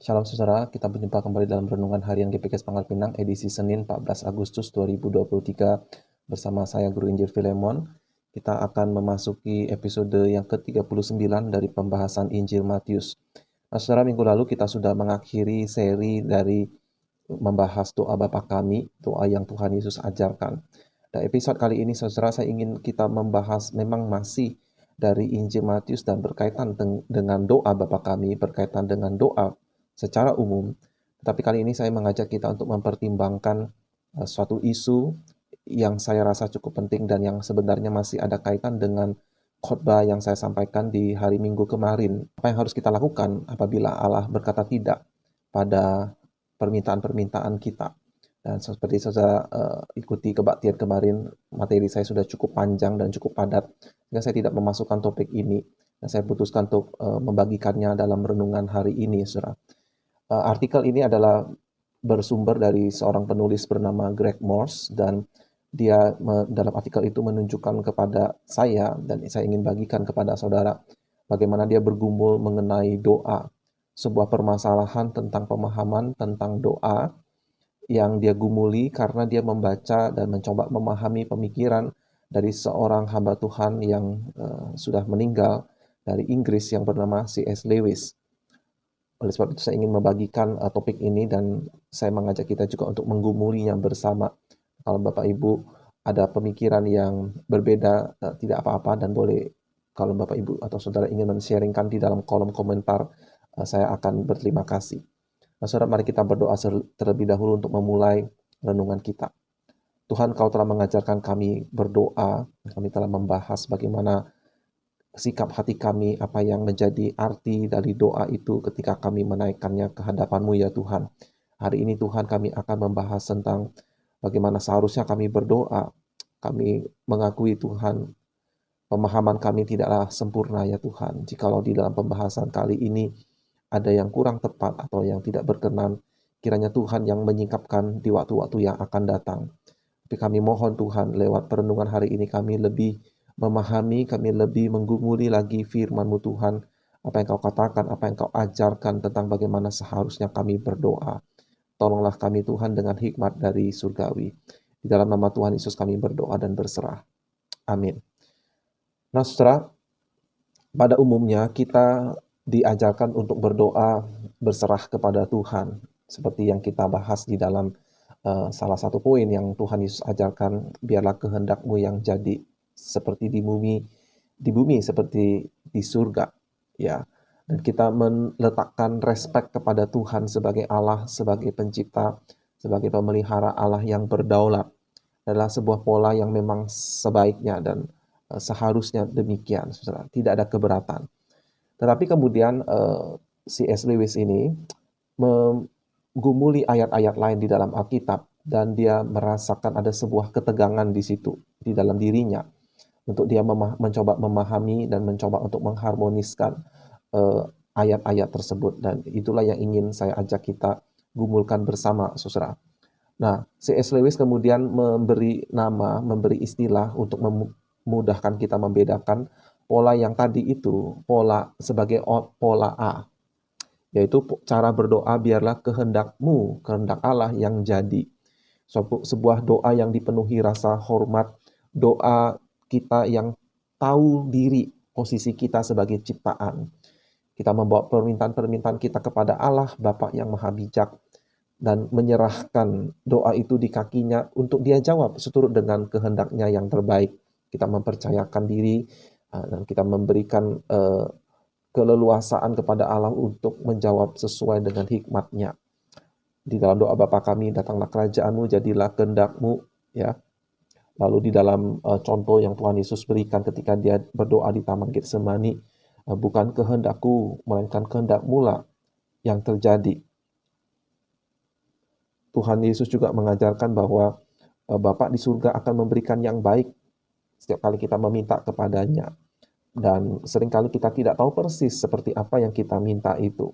Shalom saudara, kita berjumpa kembali dalam Renungan Harian GPKS Pangkal Pinang edisi Senin 14 Agustus 2023 bersama saya Guru Injil Filemon. Kita akan memasuki episode yang ke-39 dari pembahasan Injil Matius. Nah, saudara, minggu lalu kita sudah mengakhiri seri dari membahas doa Bapa kami, doa yang Tuhan Yesus ajarkan. Dan episode kali ini saudara, saya ingin kita membahas memang masih dari Injil Matius dan berkaitan dengan doa Bapa kami, berkaitan dengan doa secara umum. Tetapi kali ini saya mengajak kita untuk mempertimbangkan suatu isu yang saya rasa cukup penting dan yang sebenarnya masih ada kaitan dengan khotbah yang saya sampaikan di hari Minggu kemarin. Apa yang harus kita lakukan apabila Allah berkata tidak pada permintaan-permintaan kita? Dan seperti saudara ikuti kebaktian kemarin, materi saya sudah cukup panjang dan cukup padat, sehingga saya tidak memasukkan topik ini. Dan saya putuskan untuk membagikannya dalam renungan hari ini, saudara. Artikel ini adalah bersumber dari seorang penulis bernama Greg Morse, dan dia dalam artikel itu menunjukkan kepada saya, dan saya ingin bagikan kepada saudara, bagaimana dia bergumul mengenai doa, sebuah permasalahan tentang pemahaman tentang doa yang dia gumuli karena dia membaca dan mencoba memahami pemikiran dari seorang hamba Tuhan yang sudah meninggal dari Inggris yang bernama C.S. Lewis. Oleh sebab itu saya ingin membagikan topik ini dan saya mengajak kita juga untuk menggumulinya bersama. Kalau Bapak Ibu ada pemikiran yang berbeda, tidak apa-apa, dan boleh kalau Bapak Ibu atau saudara ingin men-sharingkan di dalam kolom komentar, saya akan berterima kasih. Nah, saudara, mari kita berdoa terlebih dahulu untuk memulai renungan kita. Tuhan, Kau telah mengajarkan kami berdoa, kami telah membahas bagaimana sikap hati kami, apa yang menjadi arti dari doa itu ketika kami menaikkannya ke hadapan-Mu ya Tuhan. Hari ini Tuhan, kami akan membahas tentang bagaimana seharusnya kami berdoa. Kami mengakui Tuhan, pemahaman kami tidaklah sempurna ya Tuhan. Jikalau di dalam pembahasan kali ini ada yang kurang tepat atau yang tidak berkenan, kiranya Tuhan yang menyingkapkan di waktu-waktu yang akan datang. Tapi kami mohon Tuhan, lewat perenungan hari ini kami lebih memahami, kami lebih menggumuli lagi firman-Mu Tuhan, apa yang Kau katakan, apa yang Kau ajarkan tentang bagaimana seharusnya kami berdoa. Tolonglah kami Tuhan dengan hikmat dari surgawi. Di dalam nama Tuhan Yesus kami berdoa dan berserah. Amin. Nah, saudara, pada umumnya kita diajarkan untuk berdoa berserah kepada Tuhan. Seperti yang kita bahas di dalam salah satu poin yang Tuhan Yesus ajarkan, biarlah kehendak-Mu yang jadi seperti di bumi seperti di surga, ya. Dan kita meletakkan respek kepada Tuhan sebagai Allah, sebagai pencipta, sebagai pemelihara, Allah yang berdaulat. Adalah sebuah pola yang memang sebaiknya dan seharusnya demikian, saudara. Tidak ada keberatan. Tetapi kemudian C.S. Lewis ini menggumuli ayat-ayat lain di dalam Alkitab dan dia merasakan ada sebuah ketegangan di situ, di dalam dirinya, untuk dia mencoba memahami dan mencoba untuk mengharmoniskan ayat-ayat tersebut, dan itulah yang ingin saya ajak kita gumulkan bersama, saudara. Nah, C.S. Lewis kemudian memberi nama, memberi istilah untuk memudahkan kita membedakan pola yang tadi itu, pola sebagai pola A, yaitu cara berdoa biarlah kehendak-Mu, kehendak Allah yang jadi. Sebuah doa yang dipenuhi rasa hormat, doa kita yang tahu diri posisi kita sebagai ciptaan. Kita membawa permintaan-permintaan kita kepada Allah, Bapa yang Maha Bijak, dan menyerahkan doa itu di kakinya untuk Dia jawab seturut dengan kehendaknya yang terbaik. Kita mempercayakan diri dan kita memberikan keleluasaan kepada Allah untuk menjawab sesuai dengan hikmat-Nya. Di dalam doa Bapa kami, datanglah kerajaan-Mu, jadilah kehendak-Mu, ya. Lalu di dalam contoh yang Tuhan Yesus berikan ketika Dia berdoa di Taman Getsemani, bukan kehendak-Ku, melainkan kehendak-Mu lah yang terjadi. Tuhan Yesus juga mengajarkan bahwa Bapa di surga akan memberikan yang baik setiap kali kita meminta kepadanya. Dan seringkali kita tidak tahu persis seperti apa yang kita minta itu.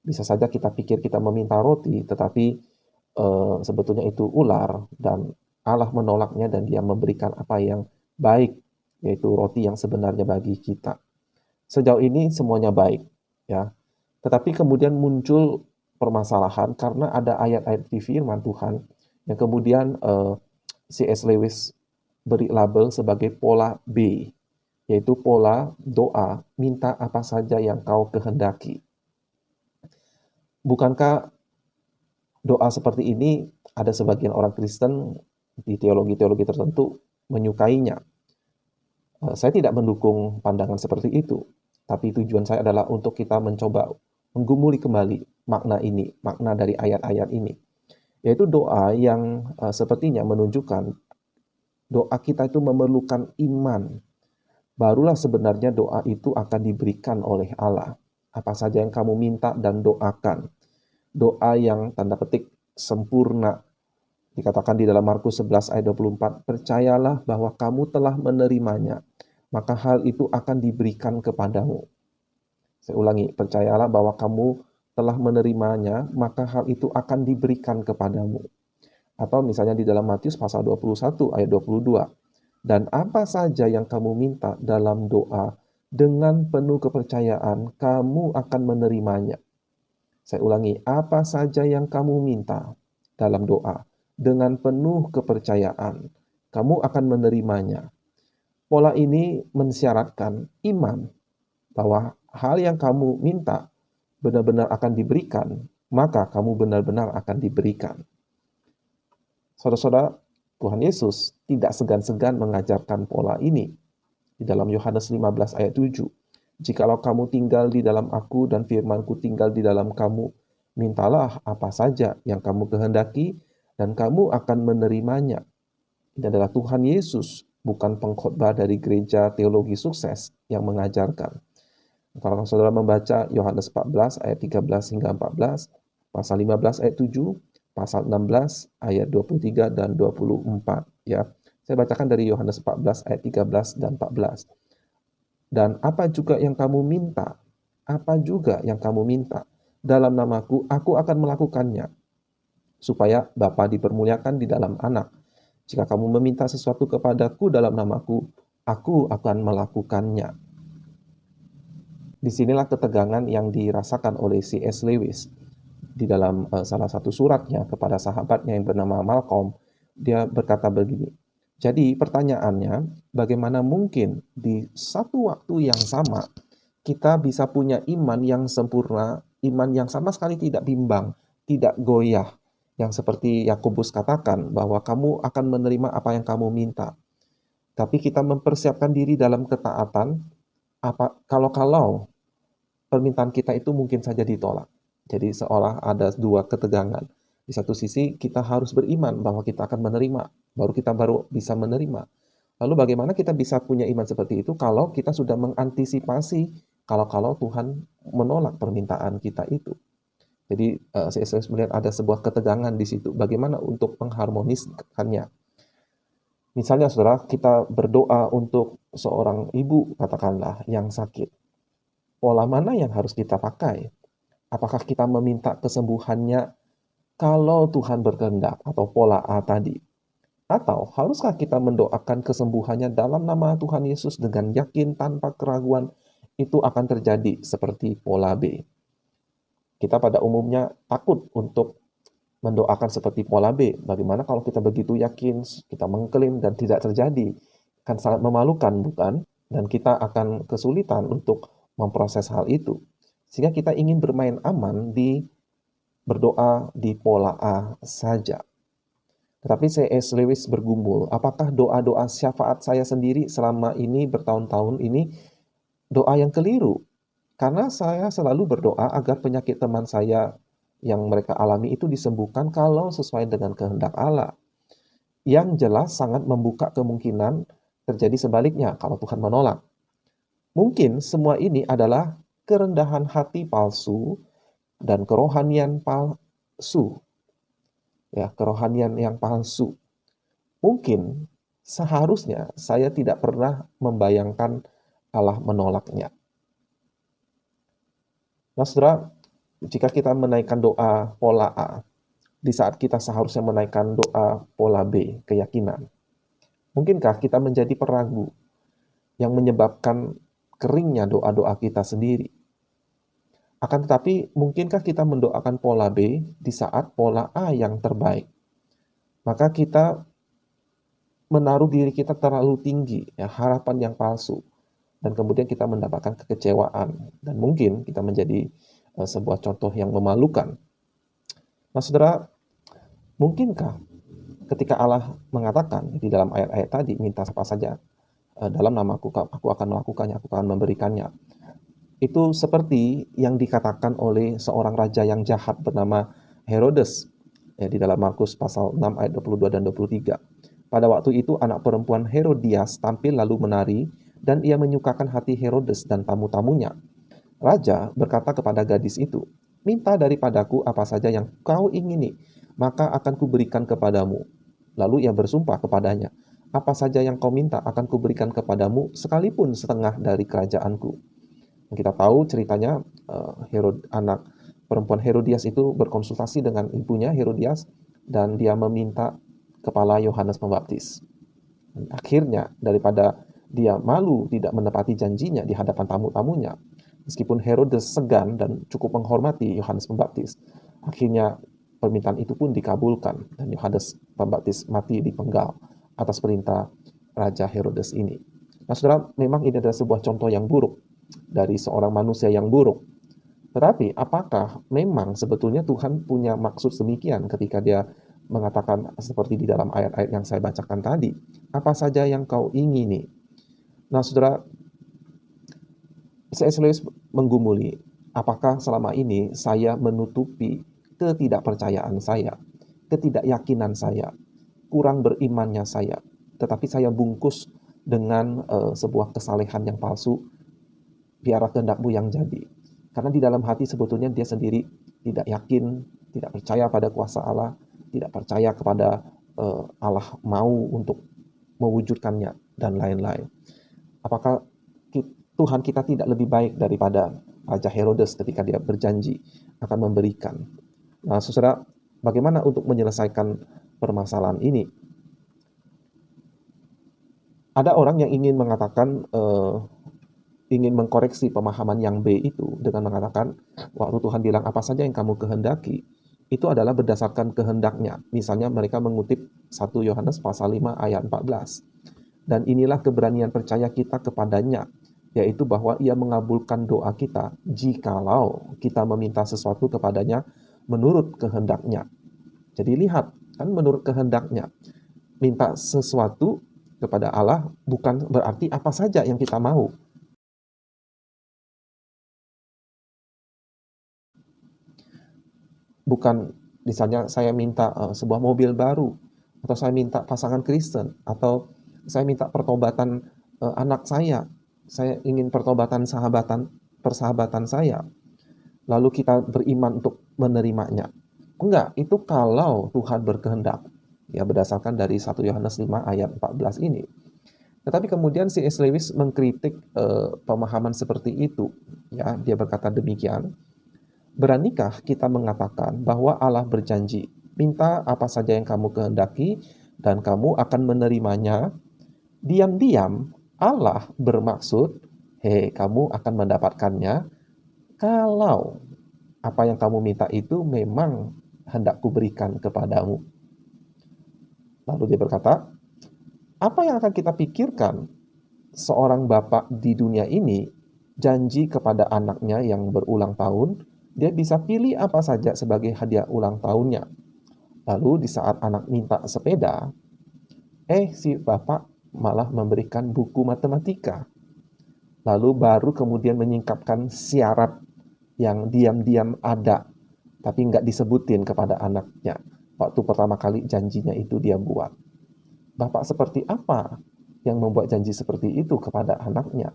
Bisa saja kita pikir kita meminta roti, tetapi sebetulnya itu ular, dan Allah menolaknya dan Dia memberikan apa yang baik, yaitu roti yang sebenarnya bagi kita. Sejauh ini semuanya baik, ya. Tetapi kemudian muncul permasalahan karena ada ayat-ayat di firman Tuhan yang kemudian C.S. Lewis beri label sebagai pola B, yaitu pola doa, minta apa saja yang kau kehendaki. Bukankah doa seperti ini ada sebagian orang Kristen di teologi-teologi tertentu menyukainya? Saya tidak mendukung pandangan seperti itu, tapi tujuan saya adalah untuk kita mencoba menggumuli kembali makna ini, makna dari ayat-ayat ini, yaitu doa yang sepertinya menunjukkan doa kita itu memerlukan iman. Barulah sebenarnya doa itu akan diberikan oleh Allah. Apa saja yang kamu minta dan doakan. Doa yang tanda petik sempurna. Dikatakan di dalam Markus 11 ayat 24, percayalah bahwa kamu telah menerimanya, maka hal itu akan diberikan kepadamu. Saya ulangi, percayalah bahwa kamu telah menerimanya, maka hal itu akan diberikan kepadamu. Atau misalnya di dalam Matius pasal 21 ayat 22, dan apa saja yang kamu minta dalam doa, dengan penuh kepercayaan kamu akan menerimanya. Saya ulangi, apa saja yang kamu minta dalam doa, dengan penuh kepercayaan kamu akan menerimanya. Pola ini mensyaratkan iman bahwa hal yang kamu minta benar-benar akan diberikan, maka kamu benar-benar akan diberikan. Saudara-saudara, Tuhan Yesus tidak segan-segan mengajarkan pola ini. Di dalam Yohanes 15 ayat 7, jikalau kamu tinggal di dalam aku dan firmanku tinggal di dalam kamu, mintalah apa saja yang kamu kehendaki dan kamu akan menerimanya. Ini adalah Tuhan Yesus, bukan pengkhotbah dari gereja teologi sukses yang mengajarkan. Kalau saudara membaca Yohanes 14 ayat 13 hingga 14, pasal 15 ayat 7, pasal 16 ayat 23 dan 24, ya. Saya bacakan dari Yohanes 14 ayat 13 dan 14. Dan apa juga yang kamu minta, apa juga yang kamu minta dalam namaku, aku akan melakukannya, supaya Bapa dipermuliakan di dalam Anak. Jika kamu meminta sesuatu kepadaku dalam namaku, aku akan melakukannya. Disinilah ketegangan yang dirasakan oleh C.S. Lewis di dalam salah satu suratnya kepada sahabatnya yang bernama Malcolm. Dia berkata begini, jadi pertanyaannya, bagaimana mungkin di satu waktu yang sama kita bisa punya iman yang sempurna, iman yang sama sekali tidak bimbang, tidak goyah, yang seperti Yakobus katakan bahwa kamu akan menerima apa yang kamu minta. Tapi kita mempersiapkan diri dalam ketaatan, kalau permintaan kita itu mungkin saja ditolak. Jadi seolah ada dua ketegangan. Di satu sisi kita harus beriman bahwa kita akan menerima, baru bisa menerima. Lalu bagaimana kita bisa punya iman seperti itu kalau kita sudah mengantisipasi kalau Tuhan menolak permintaan kita itu. Jadi saya melihat ada sebuah ketegangan di situ. Bagaimana untuk mengharmoniskannya? Misalnya saudara, kita berdoa untuk seorang ibu katakanlah yang sakit. Pola mana yang harus kita pakai? Apakah kita meminta kesembuhannya kalau Tuhan berkehendak atau pola A tadi? Atau haruskah kita mendoakan kesembuhannya dalam nama Tuhan Yesus dengan yakin tanpa keraguan itu akan terjadi seperti pola B? Kita pada umumnya takut untuk mendoakan seperti pola B. Bagaimana kalau kita begitu yakin, kita mengklaim dan tidak terjadi? Kan sangat memalukan, bukan? Dan kita akan kesulitan untuk memproses hal itu. Sehingga kita ingin bermain aman berdoa di pola A saja. Tetapi C.S. Lewis bergumul, apakah doa-doa syafaat saya sendiri selama ini bertahun-tahun ini doa yang keliru? Karena saya selalu berdoa agar penyakit teman saya yang mereka alami itu disembuhkan kalau sesuai dengan kehendak Allah. Yang jelas sangat membuka kemungkinan terjadi sebaliknya kalau Tuhan menolak. Mungkin semua ini adalah kerendahan hati palsu dan kerohanian palsu. Ya, kerohanian yang palsu. Mungkin seharusnya saya tidak pernah membayangkan Allah menolaknya. Nah, saudara, jika kita menaikkan doa pola A, di saat kita seharusnya menaikkan doa pola B, keyakinan, mungkinkah kita menjadi peragu yang menyebabkan keringnya doa-doa kita sendiri? Akan tetapi, mungkinkah kita mendoakan pola B di saat pola A yang terbaik? Maka kita menaruh diri kita terlalu tinggi, ya, harapan yang palsu, dan kemudian kita mendapatkan kekecewaan, dan mungkin kita menjadi sebuah contoh yang memalukan. Nah, saudara, mungkinkah ketika Allah mengatakan di dalam ayat-ayat tadi, minta apa saja dalam namaku, aku akan melakukannya, aku akan memberikannya. Itu seperti yang dikatakan oleh seorang raja yang jahat bernama Herodes, ya, di dalam Markus pasal 6 ayat 22 dan 23. Pada waktu itu anak perempuan Herodias tampil lalu menari, dan ia menyukakan hati Herodes dan tamu-tamunya. Raja berkata kepada gadis itu, "Minta daripadaku apa saja yang kau ingini, maka akan kuberikan kepadamu." Lalu ia bersumpah kepadanya, "Apa saja yang kau minta akan kuberikan kepadamu, sekalipun setengah dari kerajaanku." Kita tahu ceritanya, anak perempuan Herodias itu berkonsultasi dengan ibunya Herodias, dan dia meminta kepala Yohanes Pembaptis. Dan akhirnya daripada dia malu tidak menepati janjinya di hadapan tamu-tamunya, meskipun Herodes segan dan cukup menghormati Yohanes Pembaptis, akhirnya permintaan itu pun dikabulkan, dan Yohanes Pembaptis mati dipenggal atas perintah Raja Herodes ini. Nah, saudara, memang ini adalah sebuah contoh yang buruk dari seorang manusia yang buruk. Tetapi apakah memang sebetulnya Tuhan punya maksud demikian ketika dia mengatakan seperti di dalam ayat-ayat yang saya bacakan tadi, apa saja yang kau ingini? Nah, saudara, C.S. Lewis menggumuli, apakah selama ini saya menutupi ketidakpercayaan saya, ketidakyakinan saya, kurang berimannya saya, tetapi saya bungkus dengan sebuah kesalehan yang palsu, biarlah kehendakmu yang jadi. Karena di dalam hati sebetulnya dia sendiri tidak yakin, tidak percaya pada kuasa Allah, tidak percaya kepada Allah mau untuk mewujudkannya, dan lain-lain. Apakah Tuhan kita tidak lebih baik daripada Raja Herodes ketika dia berjanji akan memberikan? Nah, saudara, bagaimana untuk menyelesaikan permasalahan ini? Ada orang yang ingin mengatakan, ingin mengkoreksi pemahaman yang B itu dengan mengatakan, waktu Tuhan bilang apa saja yang kamu kehendaki, itu adalah berdasarkan kehendaknya. Misalnya mereka mengutip 1 Yohanes pasal 5 ayat 14. Dan inilah keberanian percaya kita kepadanya, yaitu bahwa ia mengabulkan doa kita jikalau kita meminta sesuatu kepadanya menurut kehendaknya. Jadi lihat, kan menurut kehendaknya. Minta sesuatu kepada Allah bukan berarti apa saja yang kita mau. Bukan misalnya saya minta sebuah mobil baru, atau saya minta pasangan Kristen, atau saya minta pertobatan anak saya ingin pertobatan persahabatan saya, lalu kita beriman untuk menerimanya. Enggak, itu kalau Tuhan berkehendak, ya, berdasarkan dari 1 Yohanes 5 ayat 14 ini. Tetapi kemudian C.S. Lewis mengkritik pemahaman seperti itu, ya. Dia berkata demikian, "Beranikah kita mengatakan bahwa Allah berjanji, minta apa saja yang kamu kehendaki dan kamu akan menerimanya? Diam-diam Allah bermaksud, kamu akan mendapatkannya kalau apa yang kamu minta itu memang hendak kuberikan kepadamu." Lalu dia berkata, apa yang akan kita pikirkan seorang bapak di dunia ini janji kepada anaknya yang berulang tahun, dia bisa pilih apa saja sebagai hadiah ulang tahunnya. Lalu di saat anak minta sepeda, si bapak malah memberikan buku matematika. Lalu baru kemudian menyingkapkan syarat yang diam-diam ada, tapi nggak disebutin kepada anaknya. Waktu pertama kali janjinya itu dia buat. Bapak seperti apa yang membuat janji seperti itu kepada anaknya?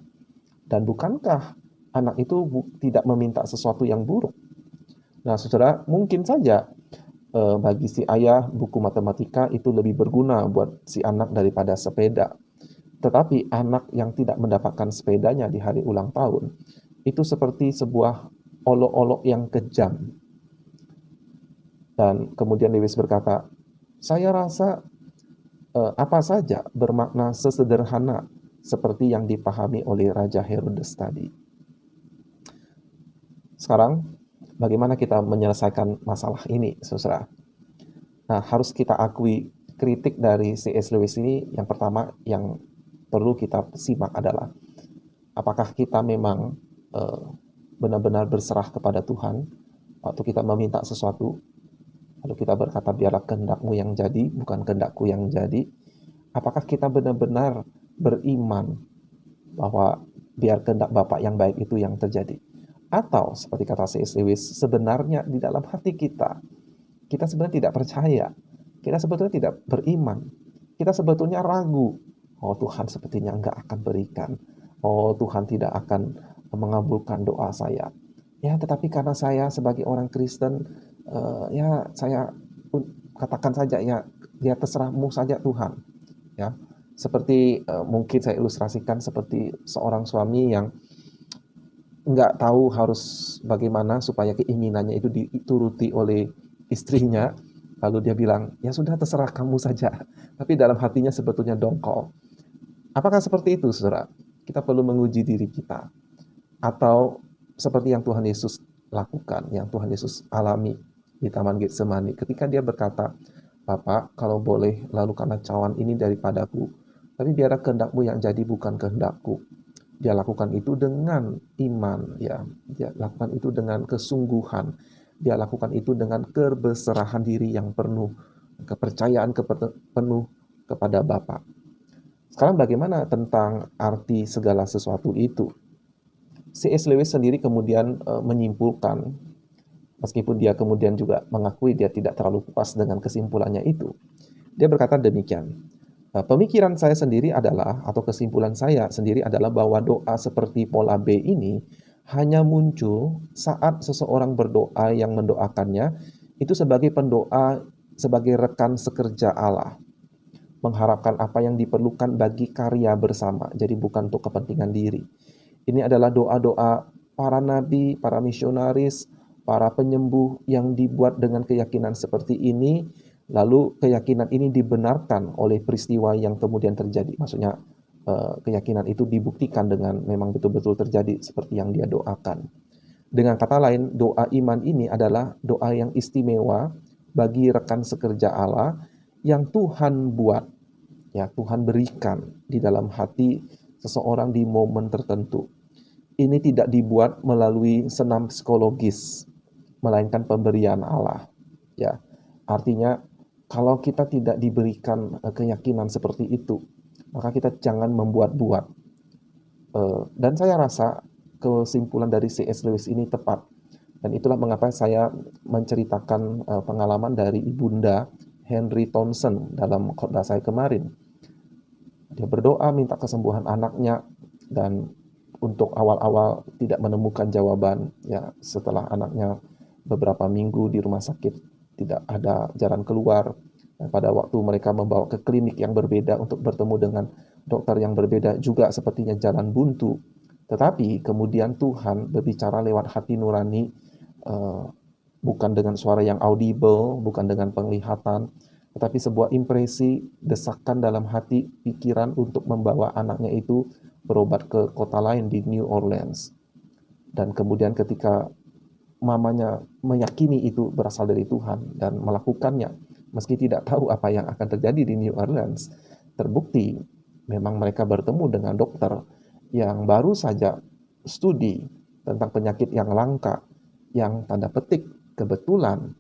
Dan bukankah anak itu tidak meminta sesuatu yang buruk? Nah, saudara, mungkin saja bagi si ayah buku matematika itu lebih berguna buat si anak daripada sepeda. Tetapi anak yang tidak mendapatkan sepedanya di hari ulang tahun, itu seperti sebuah olok-olok yang kejam. Dan kemudian Lewis berkata, saya rasa apa saja bermakna sesederhana seperti yang dipahami oleh Raja Herodes tadi. Sekarang, bagaimana kita menyelesaikan masalah ini, saudara? Nah, harus kita akui kritik dari C.S. Lewis ini yang pertama yang perlu kita simak adalah apakah kita memang eh, benar-benar berserah kepada Tuhan waktu kita meminta sesuatu, lalu kita berkata biarlah kehendakmu yang jadi, bukan kehendakku yang jadi. Apakah kita benar-benar beriman bahwa biar kehendak Bapa yang baik itu yang terjadi? Atau seperti kata C.S. Lewis, sebenarnya di dalam hati kita, kita sebenarnya tidak percaya, kita sebetulnya tidak beriman, kita sebetulnya ragu. Oh, Tuhan sepertinya enggak akan berikan. Oh, Tuhan tidak akan mengabulkan doa saya. Ya, tetapi karena saya sebagai orang Kristen, ya saya katakan saja ya, ya terserahmu saja Tuhan. Ya, seperti mungkin saya ilustrasikan seperti seorang suami yang nggak tahu harus bagaimana supaya keinginannya itu dituruti oleh istrinya. Lalu dia bilang, ya sudah terserah kamu saja. Tapi dalam hatinya sebetulnya dongkol. Apakah seperti itu, saudara? Kita perlu menguji diri kita. Atau seperti yang Tuhan Yesus lakukan, yang Tuhan Yesus alami di Taman Getsemani. Ketika dia berkata, Bapa, kalau boleh lakukanlah cawan ini daripadaku. Tapi biarlah kehendakmu yang jadi bukan kehendakku. Dia lakukan itu dengan iman, ya. Dia lakukan itu dengan kesungguhan. Dia lakukan itu dengan keberserahan diri yang penuh, kepercayaan penuh kepada Bapa. Sekarang bagaimana tentang arti segala sesuatu itu? C.S. Lewis sendiri kemudian menyimpulkan, meskipun dia kemudian juga mengakui dia tidak terlalu puas dengan kesimpulannya itu. Dia berkata demikian, pemikiran saya sendiri adalah, atau kesimpulan saya sendiri adalah bahwa doa seperti pola B ini hanya muncul saat seseorang berdoa yang mendoakannya itu sebagai pendoa, sebagai rekan sekerja Allah, mengharapkan apa yang diperlukan bagi karya bersama, jadi bukan untuk kepentingan diri. Ini adalah doa-doa para nabi, para misionaris, para penyembuh yang dibuat dengan keyakinan seperti ini. Lalu keyakinan ini dibenarkan oleh peristiwa yang kemudian terjadi. Maksudnya keyakinan itu dibuktikan dengan memang betul-betul terjadi seperti yang dia doakan. Dengan kata lain, doa iman ini adalah doa yang istimewa bagi rekan sekerja Allah yang Tuhan buat, ya Tuhan berikan di dalam hati seseorang di momen tertentu. Ini tidak dibuat melalui senam psikologis, melainkan pemberian Allah. Ya, artinya kalau kita tidak diberikan keyakinan seperti itu, maka kita jangan membuat-buat. Dan saya rasa kesimpulan dari C.S. Lewis ini tepat. Dan itulah mengapa saya menceritakan pengalaman dari Ibunda Henry Townsend dalam khotbah saya kemarin. Dia berdoa minta kesembuhan anaknya, dan untuk awal-awal tidak menemukan jawaban. Ya, setelah anaknya beberapa minggu di rumah sakit, tidak ada jalan keluar. Dan pada waktu mereka membawa ke klinik yang berbeda untuk bertemu dengan dokter yang berbeda, juga sepertinya jalan buntu. Tetapi kemudian Tuhan berbicara lewat hati nurani, bukan dengan suara yang audible, bukan dengan penglihatan, tetapi sebuah impresi, desakan dalam hati, pikiran untuk membawa anaknya itu berobat ke kota lain di New Orleans. Dan kemudian ketika mamanya meyakini itu berasal dari Tuhan dan melakukannya, meski tidak tahu apa yang akan terjadi di New Orleans, terbukti memang mereka bertemu dengan dokter yang baru saja studi tentang penyakit yang langka, yang tanda petik kebetulan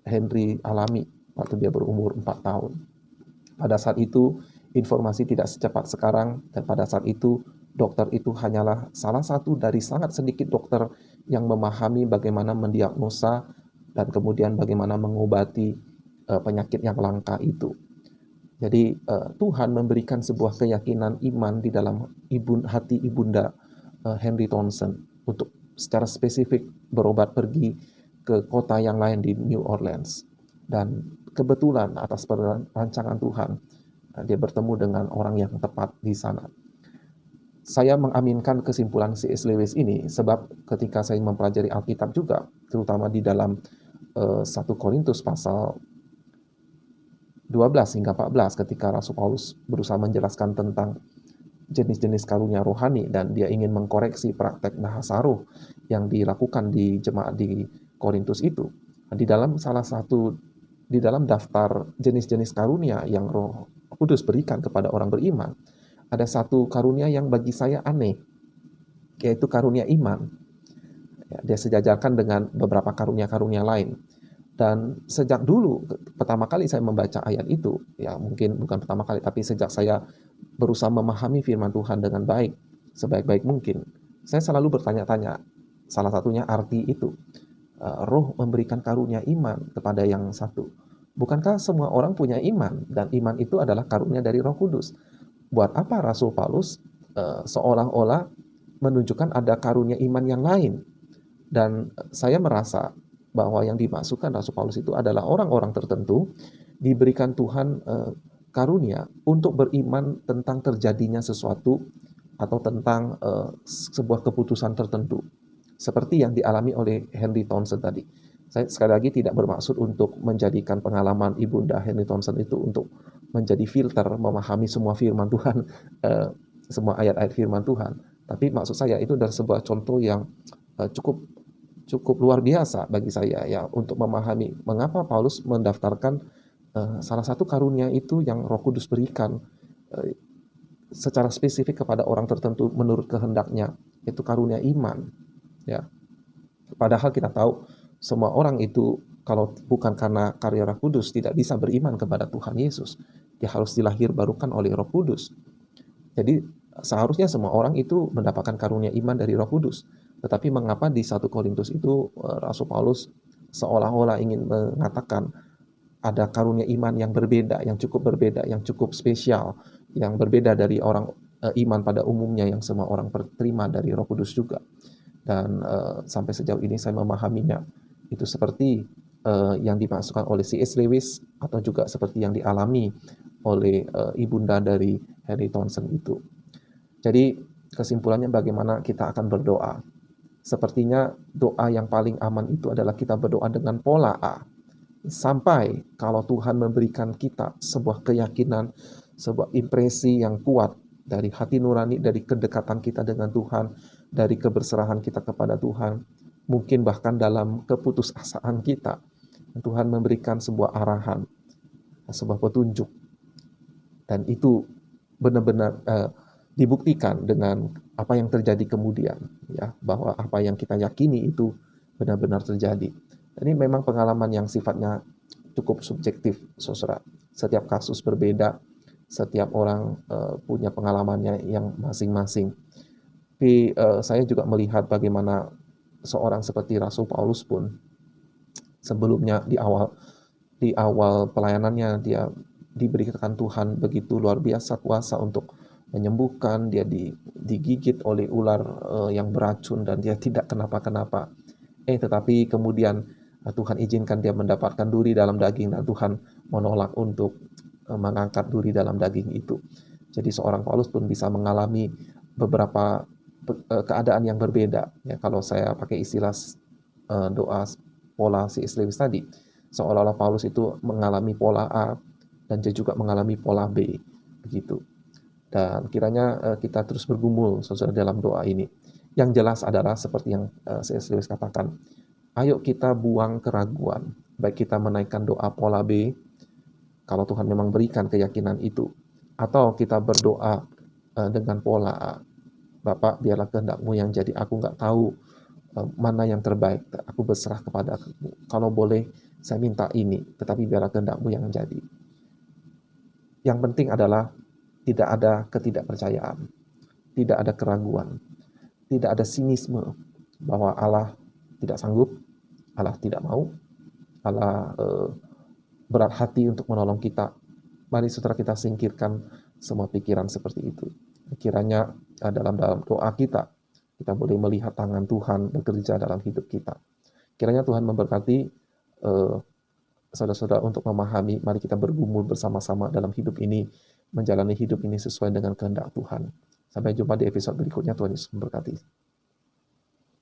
Henry alami waktu dia berumur 4 tahun. Pada saat itu, informasi tidak secepat sekarang, dan pada saat itu, dokter itu hanyalah salah satu dari sangat sedikit dokter yang memahami bagaimana mendiagnosa dan kemudian bagaimana mengobati penyakit yang langka itu. Jadi Tuhan memberikan sebuah keyakinan iman di dalam hati Ibunda Henry Townsend untuk secara spesifik berobat pergi ke kota yang lain di New Orleans. Dan kebetulan atas perancangan Tuhan, dia bertemu dengan orang yang tepat di sana. Saya mengaminkan kesimpulan C.S. Lewis ini sebab ketika saya mempelajari Alkitab juga, terutama di dalam 1 Korintus pasal 12 hingga 14, ketika Rasul Paulus berusaha menjelaskan tentang jenis-jenis karunia rohani dan dia ingin mengkoreksi praktek bahasa roh yang dilakukan di jemaat di Korintus itu. Di dalam daftar jenis-jenis karunia yang Roh Kudus berikan kepada orang beriman, ada satu karunia yang bagi saya aneh, yaitu karunia iman. Ya, dia sejajarkan dengan beberapa karunia-karunia lain. Dan sejak dulu, pertama kali saya membaca ayat itu, ya mungkin bukan pertama kali, tapi sejak saya berusaha memahami firman Tuhan dengan baik, sebaik-baik mungkin, saya selalu bertanya-tanya, salah satunya arti itu. Roh memberikan karunia iman kepada yang satu. Bukankah semua orang punya iman? Dan iman itu adalah karunia dari Roh Kudus. Buat apa Rasul Paulus seolah-olah menunjukkan ada karunia iman yang lain? Dan saya merasa bahwa yang dimaksudkan Rasul Paulus itu adalah orang-orang tertentu diberikan Tuhan karunia untuk beriman tentang terjadinya sesuatu atau tentang sebuah keputusan tertentu. Seperti yang dialami oleh Henry Townsend tadi. Saya sekali lagi tidak bermaksud untuk menjadikan pengalaman Ibunda Henry Townsend itu untuk menjadi filter memahami semua firman Tuhan, semua ayat-ayat firman Tuhan. Tapi maksud saya itu adalah sebuah contoh yang cukup luar biasa bagi saya ya untuk memahami mengapa Paulus mendaftarkan salah satu karunia itu yang Roh Kudus berikan secara spesifik kepada orang tertentu menurut kehendaknya, itu karunia iman. Ya, padahal kita tahu semua orang itu kalau bukan karena karya Roh Kudus tidak bisa beriman kepada Tuhan Yesus. Dia harus dilahirbarukan oleh Roh Kudus. Jadi seharusnya semua orang itu mendapatkan karunia iman dari Roh Kudus. Tetapi mengapa di 1 Korintus itu Rasul Paulus seolah-olah ingin mengatakan ada karunia iman yang berbeda, yang cukup berbeda, yang cukup spesial, yang berbeda dari orang iman pada umumnya yang semua orang terima dari Roh Kudus juga. Dan sampai sejauh ini saya memahaminya itu seperti yang dimaksudkan oleh C.S. Lewis atau juga seperti yang dialami oleh ibunda dari Henry Townsend itu. Jadi kesimpulannya bagaimana kita akan berdoa. Sepertinya doa yang paling aman itu adalah kita berdoa dengan pola A. Sampai kalau Tuhan memberikan kita sebuah keyakinan, sebuah impresi yang kuat dari hati nurani, dari kedekatan kita dengan Tuhan, dari keberserahan kita kepada Tuhan, mungkin bahkan dalam keputusasaan kita, Tuhan memberikan sebuah arahan, sebuah petunjuk, dan itu benar-benar dibuktikan dengan apa yang terjadi kemudian, ya, bahwa apa yang kita yakini itu benar-benar terjadi. Ini memang pengalaman yang sifatnya cukup subjektif, saudara. Setiap kasus berbeda, setiap orang punya pengalamannya yang masing-masing. Tapi saya juga melihat bagaimana seorang seperti Rasul Paulus pun sebelumnya di awal pelayanannya dia diberikan Tuhan begitu luar biasa kuasa untuk menyembuhkan, dia digigit oleh ular yang beracun dan dia tidak kenapa-kenapa. Tetapi kemudian Tuhan izinkan dia mendapatkan duri dalam daging dan Tuhan menolak untuk mengangkat duri dalam daging itu. Jadi seorang Paulus pun bisa mengalami beberapa keadaan yang berbeda. Ya, kalau saya pakai istilah doa pola C.S. Lewis tadi, seolah-olah Paulus itu mengalami pola A dan dia juga mengalami pola B, begitu. Dan kiranya kita terus bergumul saudara dalam doa ini. Yang jelas adalah seperti yang C.S. Lewis katakan, ayo kita buang keraguan, baik kita menaikkan doa pola B, kalau Tuhan memang berikan keyakinan itu, atau kita berdoa dengan pola A. Bapak, biarlah kehendak-Mu yang jadi. Aku nggak tahu mana yang terbaik. Aku berserah kepada-Mu. Kalau boleh, saya minta ini. Tetapi biarlah kehendak-Mu yang jadi. Yang penting adalah tidak ada ketidakpercayaan. Tidak ada keraguan. Tidak ada sinisme. Bahwa Allah tidak sanggup. Allah tidak mau. Allah berat hati untuk menolong kita. Mari saudara kita singkirkan semua pikiran seperti itu. Kiranya dalam doa kita boleh melihat tangan Tuhan bekerja dalam hidup kita. Kiranya Tuhan memberkati saudara-saudara untuk memahami, mari kita bergumul bersama-sama dalam hidup ini, menjalani hidup ini sesuai dengan kehendak Tuhan. Sampai jumpa di episode berikutnya, Tuhan Yesus memberkati.